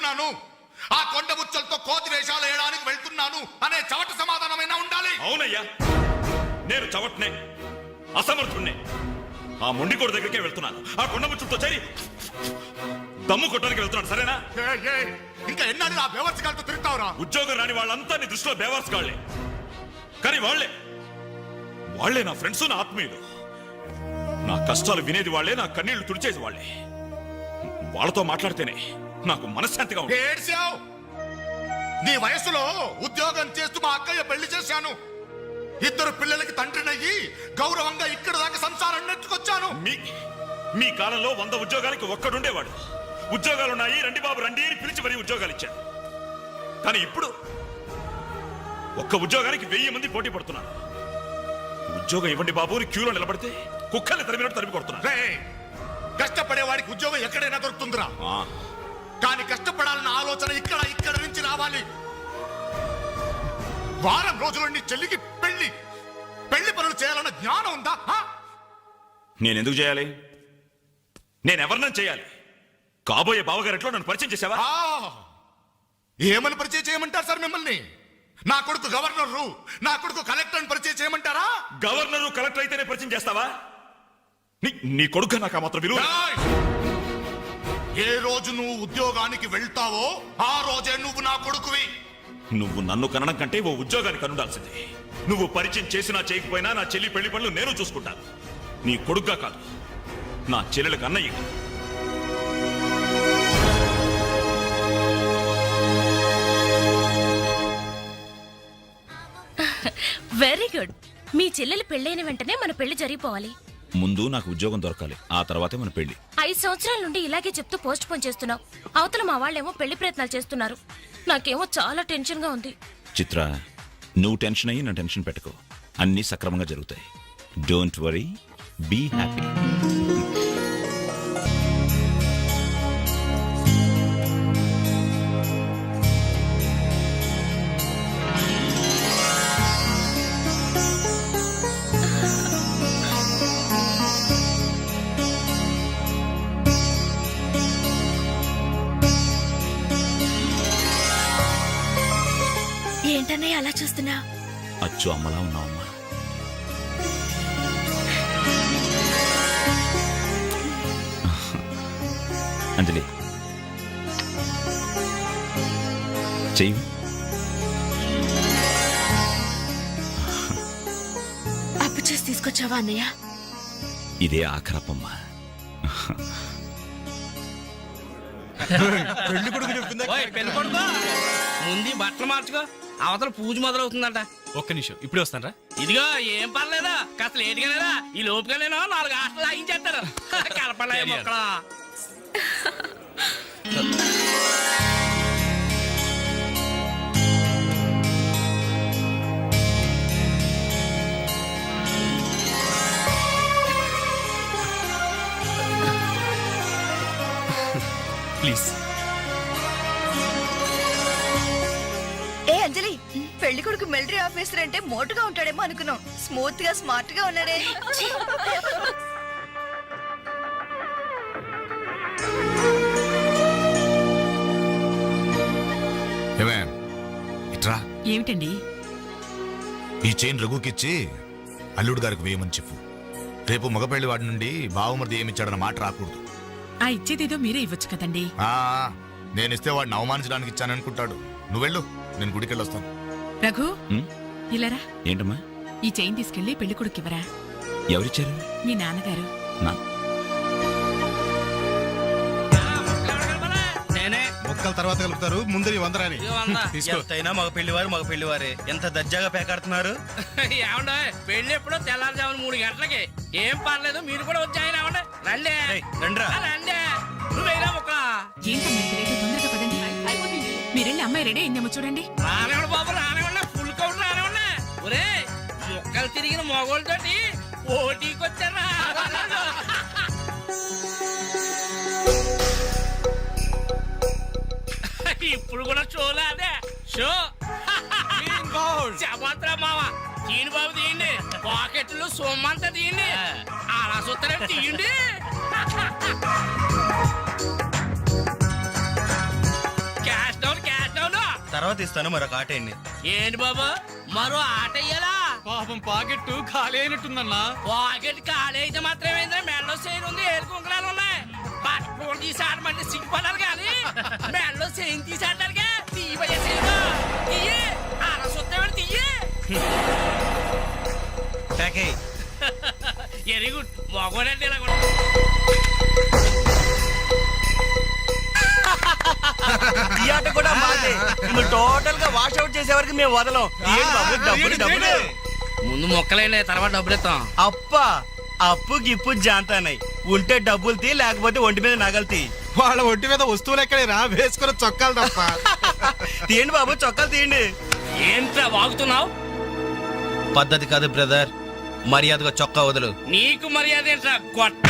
వెళ్తున్నాను, ఆ కొండ ముచ్చలతో కోతి వేషాలు వేయడానికి వెళ్తున్నాను అనే చవట సమాధానమైనా ఉండాలి. అవునయ్యా, నేను చవట్నే, అసమర్థుణ్ణే. ఆ మొండికోడు దగ్గరికే వెళ్తున్నాను. ఆ కొండ ముచ్చలతో చేరి దమ్ము కొట్టడానికి వెళ్తున్నాను. సరేనా? ఇంకా ఎన్నాళ్ళు ఆ బేవర్స్ గారితో తిరుగుతావురా? ఉద్యోగం రాని వాళ్ళంతా నీ దృష్టిలో బేవర్స్ గాళ్లే. కానీ వాళ్లే నా ఫ్రెండ్స్, నా ఆత్మీయులు. నా కష్టాలు వినేది వాళ్లే, నా కన్నీళ్లు తుడిచేది వాళ్లే. వాళ్ళతో మాట్లాడితేనే నాకు మనశ్శాంతిగా ఉంది. ఏడ్చావు. నీ వయసులో ఉద్యోగం చేస్తూ మా అక్కయ్య పెళ్లి చేశాను. 2 పిల్లలకి తండ్రినయ్యి గౌరవంగా ఇక్కడ దాకా సంసారం నెట్టుకొచ్చాను. మీ కాలంలో 100 ఉద్యోగాలకి ఒక్కడుండేవాడు. ఉద్యోగాలున్నాయి, రండి బాబు రండి అని పిలిచి మరీ ఉద్యోగాలు ఇచ్చారు. కానీ ఇప్పుడు ఒక్క ఉద్యోగానికి 1000 మంది పోటీ పడుతున్నారు. ఉద్యోగం ఇవ్వండి బాబు అని క్యూలో నిలబడితే కుక్కల్ని తరిమినట్టు తరిమి కొడుతున్నారు. కష్టపడేవాడికి ఉద్యోగం ఎక్కడైనా దొరుకుతుందిరా. కానీ కష్టపడాలన్న ఆలోచన ఇక్కడ నుంచి రావాలి. వారం రోజులు నీ చెల్లికి పెళ్లి పనులు చేయాలన్న జ్ఞానం ఉందా? నేనెందుకు చేయాలి? నేనెవరినైనా చేయాలి. కాబోయే బావగారెట్లో నన్ను పరిచయం చేసావా? ఏమని పరిచయం చేయమంటారు సార్ మిమ్మల్ని? నా కొడుకు గవర్నరు, నా కొడుకు కలెక్టర్ పరిచయం చేయమంటారా? గవర్నరు కలెక్టర్ అయితేనే పరిచయం చేస్తావా? నీ కొడుకు నాకు మాత్రం విలువ. ఏ రోజు నువ్వు ఉద్యోగానికి వెళ్తావో ఆ రోజే నువ్వు నా కొడుకువి. నువ్వు నన్ను కనడం కంటే ఓ ఉద్యోగానికి కనుండాల్సిందే. నువ్వు పరిచయం చేసినా చేయకపోయినా నా చెల్లి పెళ్లి పనులు నేను చూసుకుంటాను. నీ కొడుగ్గా కాదు, నా చెల్లెలకు అన్నయ్య. Very good. మీ చెల్లెలు పెళ్ళైన వెంటనే మన పెళ్లి జరిగిపోవాలి. ముందు నాకు ఉద్యోగం దొరకాలి, ఆ తర్వాతే మన పెళ్లి. 5 సంవత్సరాల నుండి ఇలాగే చెప్తూ పోస్ట్ పోన్ చేస్తున్నావు. అవతల మా వాళ్ళేమో పెళ్లి ప్రయత్నాలు చేస్తున్నారు. నాకేమో చాలా టెన్షన్ గా ఉంది. చిత్ర, నువ్వు టెన్షన్ అయ్యి నా టెన్షన్ పెట్టుకో. అన్ని సక్రమంగా జరుగుతాయి. Don't worry, be happy. ఏంటనే అలా చూస్తున్నా? అచ్చు అమ్మలా ఉన్నావమ్మా. అంజలి, చెయ్యి. అప్పు చేసి తీసుకొచ్చావా అన్నయ్య? ఇదే ఆఖరప్పమ్మా. పెళ్లి కొడుకు చెప్పిందా? పెళ్లి కొడుకు ముందు బట్టలు మార్చుకో, అవతల పూజ మొదలవుతుందంట. ఒక్క నిమిషం, ఇప్పుడే వస్తానరా. ఇదిగో ఏం పర్లేదా, కాస్త లేటుగానేరా. ఈ లోపుగా నేను 4 హాస్టల్ లాగించేస్తారు. కలపలే మొక్కలా. ప్లీజ్. ఏ అంజలి, పెళ్లి కొడుకు మిలిటరీ ఆఫీసర్ అంటే మోటుగా ఉంటాడేమో అనుకున్నాం. స్మూత్ గా స్మార్ట్ గా ఉన్నాడే. ఇట్రా. ఏమిటండి? ఈ చైన్ రఘుకిచ్చి అల్లుడు గారికి వేయమని చెప్పు. రేపు మగపెళ్లి వాడి నుండి బావమరిది ఏమిచ్చాడన్న మాట రాకూడదు. ఆ ఇచ్చేదేదో మీరే ఇవ్వచ్చు కదండి. నేనిస్తే వాడిని అవమానించడానికి ఇచ్చాననుకుంటాడు. నువ్వెళ్ళు, నేను గుడికి వెళ్ళొస్తాను. రఘు, ఇలారా. ఏంటమ్మా? ఈ చైన్ తీసుకెళ్లి పెళ్లి కొడుకు ఇవ్వరా. ఎవరిచ్చారు? మీ నాన్నగారు. మొక్కల తర్వాత కలుపుతారు, ముందు నీ 100 రాని తీసుకో. ఎంతైనా మగ పెళ్లివారే ఎంత దర్జాగా పేకాడుతున్నారు. ఏమండ పెళ్లి ఎప్పుడో తెల్లారుజామున 3 గంటలకి. ఏం పర్లేదు, మీరు కూడా వచ్చాయన. రండి రండి. నువ్వేనా మొక్క? ఏంటమ్మా ఇంత లేటు? తొందరగా పదండి. మీరెళ్ళి అమ్మాయి రెడీ అయిందేమో చూడండి. రానివ్వండి బాబు, రానివ్వండి. ఫుల్ కౌంట్ రానివ్వండి. ఒరే, మొక్కలు తిరిగిన మొగోళ్ళతోటి పోటీకి వచ్చారా? ఇప్పుడు కూడా షోలా? అదే షో. చెప్పత్రా మావ, తీయండి బాబు, తీయండి. పాకెట్లు సొమ్మంతా తీయండి. అలా చూస్తారంటే తీయండి. తర్వాత ఇస్తాను, మరొక ఆటేయండి. ఏంటి బాబు మరో ఆట ఇయ్యాలా? పాపం పాకెట్ ఖాళీ అయినట్టుందన్నా. పాకెట్ ఖాళీ అయితే మాత్రమేంద్ర మెడలో చేయను ఉంది, ఏడు కుంకలాలు ఉన్నాయి. పట్టుకోడు తీసి ఆడమంటే సిగ్గుపడాలి కానీ మెడలో చేయిని తీసి ఆడటానికే తీయబోయే చేయను. తీయి అరసొత్తేమని తీయి. వెరీ గుడ్ మగోడంటే ఇలా కూడా. ఈ ఆట కూడా మాదే. టోటల్ గా వాష్ అవుట్ చేసే వరకు మేము వదలం. డబ్బులు ముందు మొక్కలేండి, తర్వాత డబ్బులు ఇస్తాం. అప్పు గిప్పు జాంతానాయి. ఉంటే డబ్బులు తీ, లేకపోతే ఒంటి మీద నగలు తీ. వాళ్ళ ఒంటి మీద వస్తువులు ఎక్కడేరా, వేసుకున్న చొక్కాలు తప్ప. తీయండి బాబు, చొక్కాలు తీయండి. ఏంట్రా వాగుతున్నావు? పద్ధతి కాదు బ్రదర్, మర్యాదగా చొక్కా వదులు. నీకు మర్యాద ఏంట్రా గొట్ట?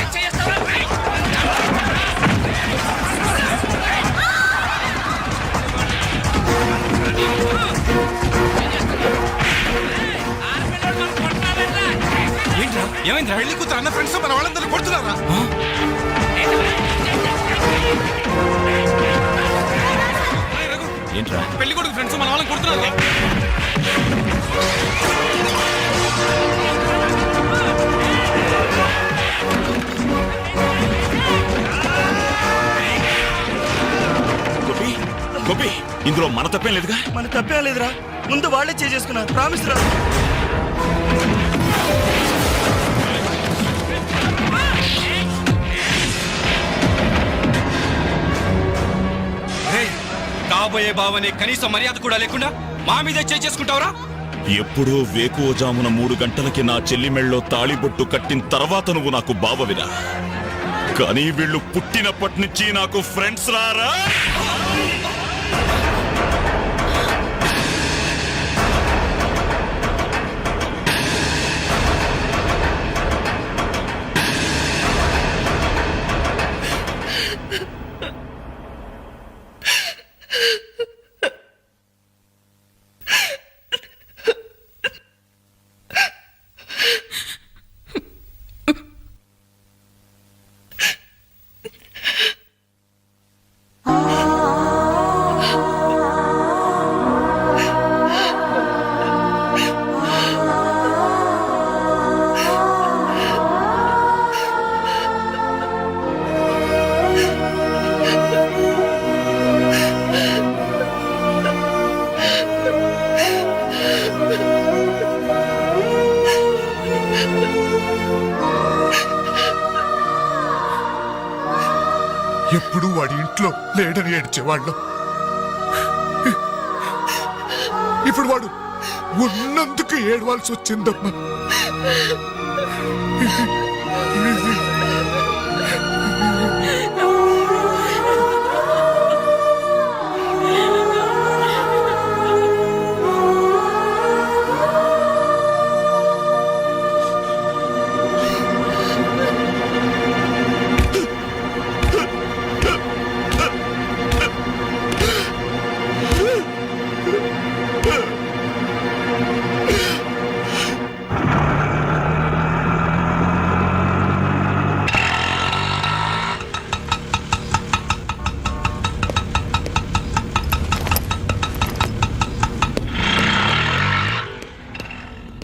ఏం చేస్తావురా? ఏమైంది? పెళ్లి కూతురు అన్న ఫ్రెండ్స్ మన వాళ్ళందరూ కొడుతున్నారా? ఏంట్రా? పెళ్లి కొడుకు ఫ్రెండ్స్ మన వాళ్ళని కొడుతున్నారు. గోపి, ఇందులో మన తప్పేం లేదుగా? మన తప్పేం లేదురా, ముందు వాళ్ళే చేసుకున్నారు. ప్రామిస్ రా. కాబోయే బావని కనీసం మర్యాద కూడా లేకుండా మా మీదే చేసుకుంటావురా? ఎప్పుడో వేకువజామున 3 గంటలకి నా చెల్లి మెళ్ళలో తాళిబొట్టు కట్టిన తర్వాత నువ్వు నాకు బావవిరా. కానీ వీళ్ళు పుట్టినప్పటి నుంచి నాకు ఫ్రెండ్స్ రారా. ఎప్పుడు వాడి ఇంట్లో లేడని ఏడ్చేవాళ్ళు. ఇప్పుడు వాడు ఉన్నందుకు ఏడవాల్సి వచ్చిందమ్మా.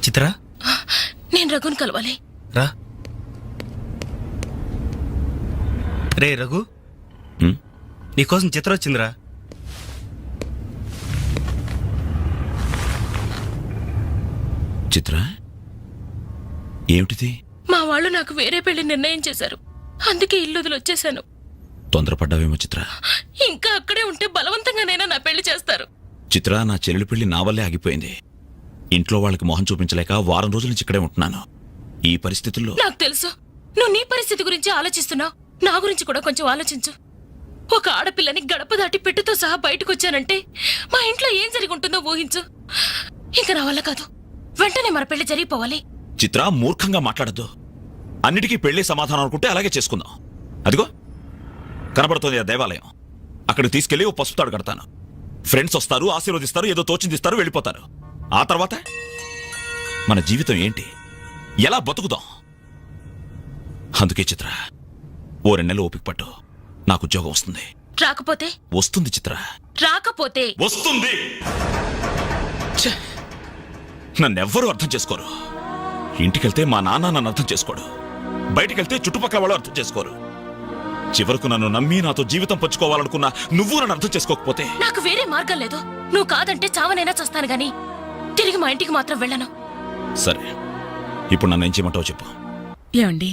చిత్ర, నేను రఘుని కలవాలి. రా. రే రఘు, నీకోసం చిత్ర వచ్చిందిరా. చిత్ర, ఏమిటిది? మా వాళ్ళు నాకు వేరే పెళ్లి నిర్ణయం చేశారు, అందుకే ఇల్లు వదిలి వచ్చేసాను. తొందరపడ్డావేమో చిత్ర. ఇంకా అక్కడే ఉంటే బలవంతంగానైనా నా పెళ్లి చేస్తారు. చిత్ర, నా చెల్లెలి పెళ్లి నా వల్లే ఆగిపోయింది. ఇంట్లో వాళ్ళకి మొహం చూపించలేక వారం రోజుల నుంచి ఇక్కడే ఉంటున్నాను. ఈ పరిస్థితుల్లో నాకు తెలుసు నువ్వు నీ పరిస్థితి గురించి ఆలోచిస్తున్నావు. నా గురించి కూడా కొంచెం ఆలోచించు. ఒక ఆడపిల్లని గడప దాటి పెట్టుతో సహా బయటకు వచ్చానంటే మా ఇంట్లో ఏం జరిగి ఉంటుందో ఊహించు. ఇంకా నా వల్ల కాదు, వెంటనే మన పెళ్లి జరిగిపోవాలి. చిత్ర, మూర్ఖంగా మాట్లాడద్దు. అన్నిటికీ పెళ్లి సమాధానం అనుకుంటే అలాగే చేసుకుందాం. అదిగో కనబడుతోంది ఆ దేవాలయం. అక్కడికి తీసుకెళ్లి ఓ పసుపు తాడు కడతాను. ఫ్రెండ్స్ వస్తారు, ఆశీర్వదిస్తారు, ఏదో తోచిందిస్తారు, వెళ్ళిపోతారు. ఆ తర్వాత మన జీవితం ఏంటి, ఎలా బతుకుదాం? అందుకే చిత్ర, ఓ 2 నెలలు ఓపిక పట్టు, నాకు ఉద్యోగం వస్తుంది. రాకపోతే వస్తుంది చిత్ర, రాకపోతే వస్తుంది. ఛే! నన్నెవ్వరూ అర్థం చేసుకోరు. ఇంటికెళ్తే మా నాన్న నన్ను అర్థం చేసుకోడు, బయటికెళ్తే చుట్టుపక్కల వాళ్ళు అర్థం చేసుకోరు. చివరకు నన్ను నమ్మి నాతో జీవితం పంచుకోవాలనుకున్నా నువ్వు నన్ను అర్థం చేసుకోకపోతే నాకు వేరే మార్గం లేదు. నువ్వు కాదంటే చావనైనా చస్తాను గాని తిరిగి మా ఇంటికి మాత్రం వెళ్ళను. సరే, ఇప్పుడు నన్ను ఏం చేయమంటావు చెప్పు. ఏమండి,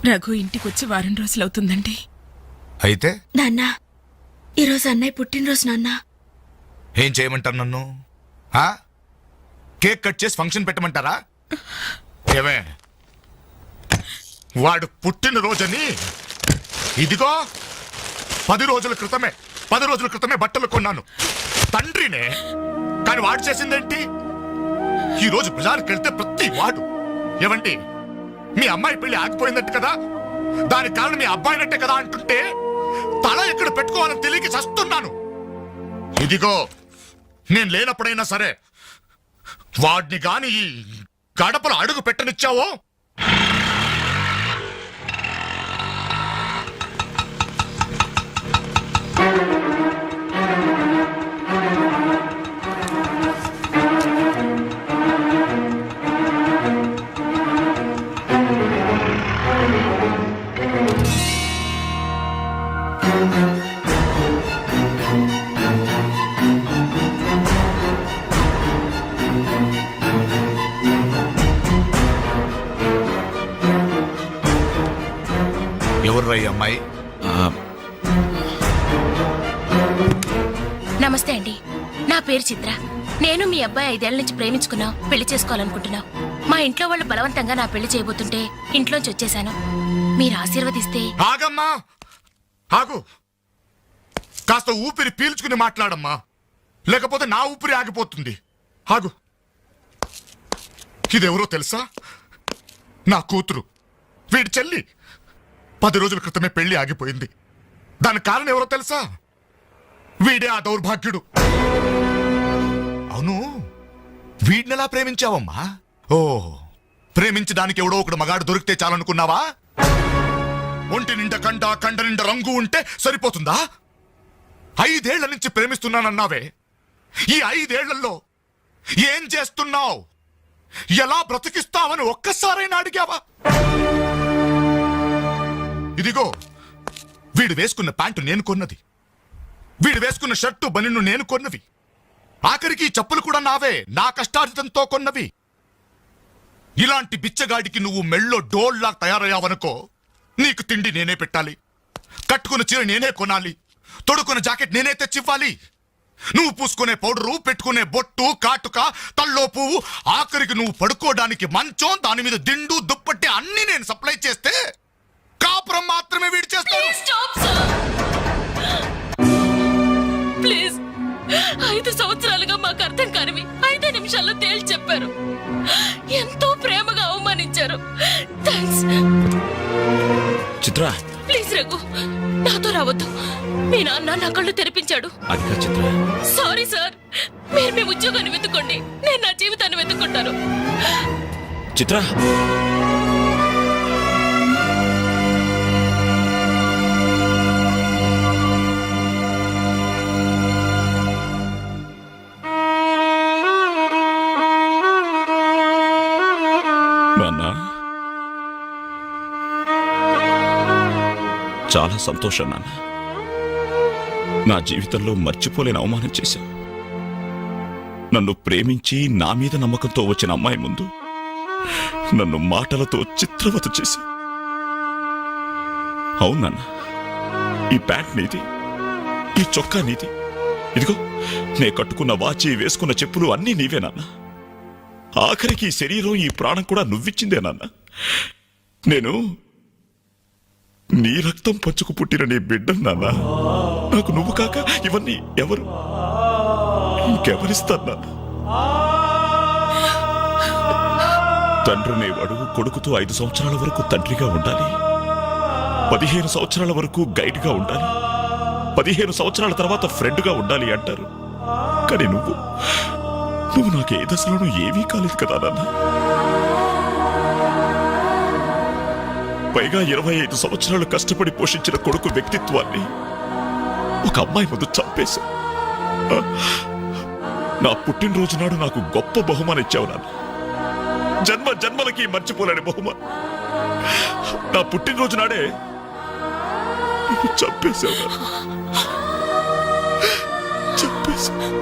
రఘు ఇంటికొచ్చి వారం రోజులవుతుందండి. అయితే నాన్న ఈరోజు అన్నయ్య పుట్టినరోజు నాన్న. ఏం చేయమంటారు నన్ను? కేక్ కట్ చేసి ఫంక్షన్ పెట్టమంటారా? ఏమే, వాడు పుట్టినరోజని ఇదిగో 10 రోజుల క్రితమే బట్టలు కొన్నాను. తండ్రినే, కానీ వాడు చేసిందేంటి? ఈ రోజు బజార్కి వెళ్తే ప్రతి వాడు ఏమండి మీ అమ్మాయి పెళ్లి ఆగిపోయిందంట కదా, దానికి కారణం మీ అబ్బాయినట్టే కదా అంటుంటే తల ఎక్కడ పెట్టుకోవాలని తెలియక చస్తున్నాను. ఇదిగో నేను లేనప్పుడైనా సరే వాడిని గాని ఈ గడపలో అడుగు పెట్టనిచ్చావో ఎవర్రా ఈ అమ్మాయి? నమస్తే అండి, నా పేరు చిత్ర. నేను మీ అబ్బాయి 5 ఏళ్ల నుంచి ప్రేమించుకున్నాం, పెళ్లి చేసుకోవాలనుకుంటున్నాం. మా ఇంట్లో వాళ్ళు బలవంతంగా నా పెళ్లి చేయబోతుంటే ఇంట్లోంచి వచ్చేసాను. మీరు ఆశీర్వదిస్తే. ఆగమ్మా, ఆగు. కాస్త ఊపిరి పీల్చుకుని మాట్లాడమ్మా, లేకపోతే నా ఊపిరి ఆగిపోతుంది. ఆగు. ఇదెవరో తెలుసా? నా కూతురు, వీడి చెల్లి. 10 రోజుల క్రితమే పెళ్లి ఆగిపోయింది. దానికి కారణం ఎవరో తెలుసా? వీడే ఆ దౌర్భాగ్యుడు. అవును, వీడినెలా ప్రేమించావమ్మా? ఓ, ప్రేమించడానికి ఎవడో ఒకడు మగాడు దొరికితే చాలనుకున్నావా? ఒంటి నిండా కండ నిండా రంగు ఉంటే సరిపోతుందా? 5 ఏళ్ల నుంచి ప్రేమిస్తున్నానన్నావే, ఈ 5 ఏళ్లలో ఏం చేస్తున్నావు? ఎలా బ్రతికిస్తావని ఒక్కసారైనా అడిగావా? ఇదిగో, వీడు వేసుకున్న ప్యాంటు నేను కొన్నది, వీడు వేసుకున్న షర్టు బనిన్ను నేను కొన్నవి, ఆఖరికి ఈ చెప్పులు కూడా నావే, నా కష్టార్జితంతో కొన్నవి. ఇలాంటి బిచ్చగాడికి నువ్వు మెళ్ళో డోల్లా తయారయ్యావనుకో, నీకు తిండి నేనే పెట్టాలి, కట్టుకున్న చీర నేనే కొనాలి, తొడుకున్న జాకెట్ నేనే తెచ్చివ్వాలి. నువ్వు పూసుకునే పౌడరు, పెట్టుకునే బొట్టు, కాటుక, తల్లో పువ్వు, ఆఖరికి నువ్వు పడుకోవడానికి మంచం, దాని మీద దిండు, దుప్పట్టి అన్ని నేను సప్లై చేస్తే కాపురం మాత్రమే వీడి చేస్తాడు. ప్లీజ్, 5 సంవత్సరాలుగా మాకు అర్థం కానివి 5 నిమిషాల్లో తేల్చి చెప్పారు. ఎంతో ప్రేమగా అవమానించారు. థాంక్స్. చిత్ర, ప్లీజ్ రఘు, నాతో రావద్దు. మీ నాన్న నా కళ్ళు తెరిపించాడు. అది కాదు చిత్ర. సారీ సార్, మీరు మీ ఉద్యోగాన్ని వెతుక్కోండి, నేను నా జీవితాన్ని వెతుక్కుంటాను. చిత్ర, నాన్న, చాలా సంతోషం నాన్న. నా జీవితంలో మర్చిపోలేని అవమానం చేశావు. నన్ను ప్రేమించి నా మీద నమ్మకంతో వచ్చిన అమ్మాయి ముందు నన్ను మాటలతో చిత్రవత చేశావు. అవునన్నా, ఈ ప్యాంట్ నీది, ఈ చొక్కా నీది, ఇదిగో నే కట్టుకున్న వాచి, వేసుకున్న చెప్పులు అన్నీ నీవే నాన్న. ఆఖరికి ఈ శరీరం, ఈ ప్రాణం కూడా నువ్విచ్చిందే నాన్న. నేను నీ రక్తం పంచుకు పుట్టిన నీ బిడ్డం నాన్న. నాకు నువ్వు కాక ఇవన్నీ ఎవరు, ఇంకెవరిస్తారు నాన్న? తండ్రినేవాడు కొడుకుతో 5 సంవత్సరాల వరకు తండ్రిగా ఉండాలి, 15 సంవత్సరాల వరకు గైడ్గా ఉండాలి, 15 సంవత్సరాల తర్వాత ఫ్రెండ్గా ఉండాలి అంటారు. కానీ నువ్వు నాకు ఏ దశలోనూ ఏమీ కాలేదు కదా నాన్న. పైగా 25 సంవత్సరాలు కష్టపడి పోషించిన కొడుకు వ్యక్తిత్వాన్ని ఒక అమ్మాయి ముందు చంపేశా. నా పుట్టినరోజు నాడు నాకు గొప్ప బహుమానం ఇచ్చావు నాన్న. జన్మ జన్మలకి మర్చిపోలేని బహుమానం. నా పుట్టినరోజు నాడే నువ్వు చంపేశావు నాన్న. చంపేశావు.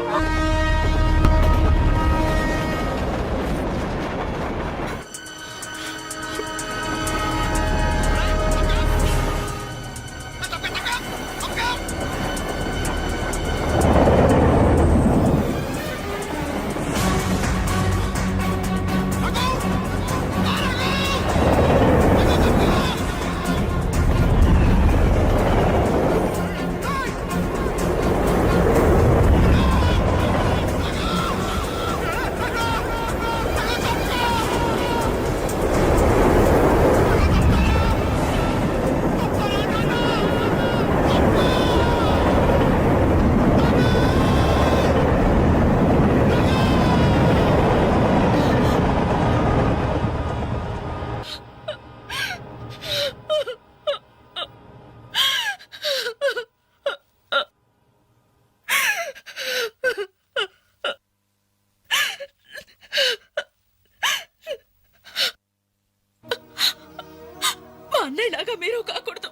మా అన్నయ్యలాగా మీరు కాకూడదు.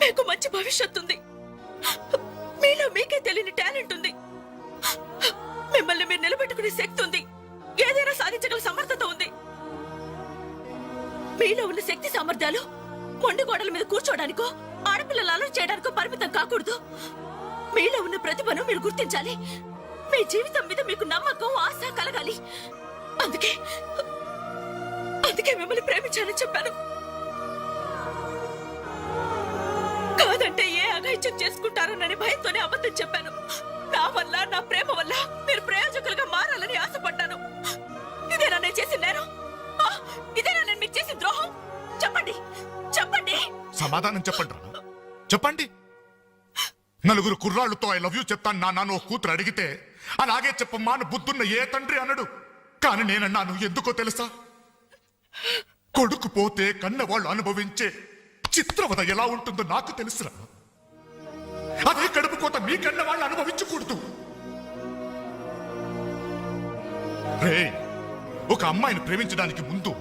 మీకు మంచి భవిష్యత్తు ఉంది. మీలో మీకే తెలియని టాలెంట్ ఉంది. మిమ్మల్ని మీరు నిలబెట్టుకునే శక్తి ఉంది. ఏదైనా సాధించగల సమర్థత ఉంది. మీలో ఉన్న శక్తి సామర్థ్యాలు మొండి గోడల మీద కూర్చోడానికో ఆడపిల్లలు అలర్ట్ చేయడానికో పరిమితం కాకూడదు. మీలో ఉన్న ప్రతిభను మీరు గుర్తించాలి. మీ జీవితం మీద మీకు నమ్మకం, ఆశ కలగాలి. అందుకే అందుకే మిమ్మల్ని ప్రేమించాలని చెప్పాను. కాదంటే ఏ అఘాయిత్యం చేసుకుంటారోనని భయంతోనే అబద్ధం చెప్పాను. నా వల్ల, నా ప్రేమ వల్ల మీరు ప్రయోజకులుగా మారాలని ఆశపడ్డాను. ఇదేనా నేను చేసిన నేరం? ఇదేనా నేను మీకు చేసిన ద్రోహం? చెప్పండి, చెప్పండి. సమాధానం చెప్పండి రా. చెప్పండి. నలుగురు కుర్రాళ్ళతో ఐ లవ్ యూ చెప్తాను నాన్న ఓ కూతురు అడిగితే అలాగే చెప్పమ్మా అని బుద్ధున్న ఏ తండ్రి అనడు. కానీ నేనన్నాను. ఎందుకో తెలుసా? కొడుకు పోతే కన్నవాళ్ళు అనుభవించే చిత్రవద ఎలా ఉంటుందో నాకు తెలుసురా. అదే కడుపు కోత మీ కన్న వాళ్ళు అనుభవించకూడదు. రే, ఒక అమ్మాయిని ప్రేమించడానికి ముందు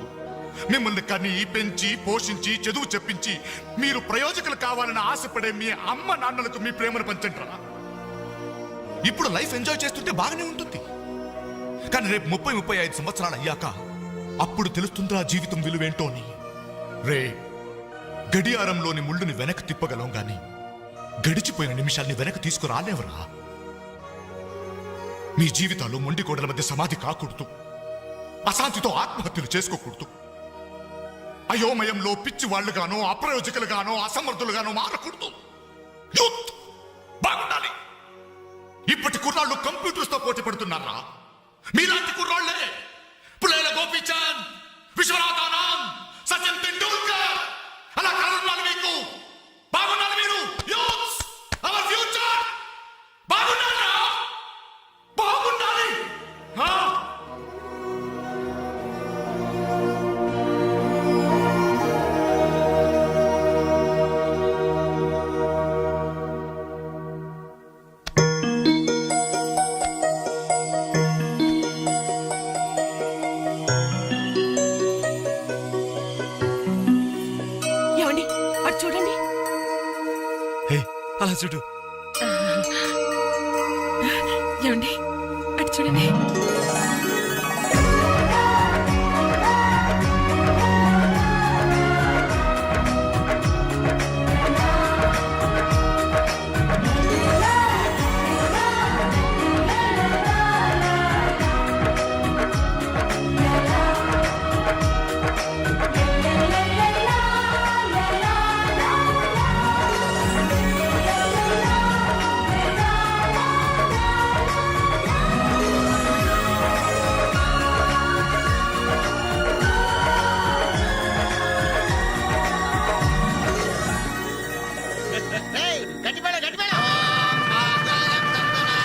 మిమ్మల్ని కని పెంచి పోషించి చదువు చెప్పించి మీరు ప్రయోజకులు కావాలని ఆశపడే మీ అమ్మ నాన్నలకు మీ ప్రేమను పంచండిరా. ఇప్పుడు లైఫ్ ఎంజాయ్ చేస్తుంటే బాగానే ఉంటుంది. కానీ రేపు 30-35 సంవత్సరాలు అయ్యాక అప్పుడు తెలుస్తుందా జీవితం విలువేంటో అని. రే, గడియారంలోని ముళ్ళుని వెనక్కి తిప్పగలం గాని గడిచిపోయిన నిమిషాల్ని వెనక్కి తీసుకురాలేవరా. మీ జీవితాల్లో మొండి కోడల మధ్య సమాధి కాకూడదు. అశాంతితో ఆత్మహత్యలు చేసుకోకూడదు. అయోమయంలో పిచ్చి వాళ్ళుగానో అప్రయోజకులుగానో అసమర్థులుగానో మారకూడదు. యూత్ బాగుండాలి. ఇప్పటి కుర్రాళ్ళు కంప్యూటర్స్ తో పోటీ పడుతున్నారా? మీలాంటి కుర్రాళ్లే పులేల గోపీచంద్, విశ్వనాథానంద్, సచిన్ తెండూల్కర్ అలా కానున్నారు. మీకు బాగున్నారు. మీరు యూత్స్, అవర్ ఫ్యూచర్. బాగున్నారా? బాగుండాలి. ఏమండి, అటు చూడండి. అలా చూడు.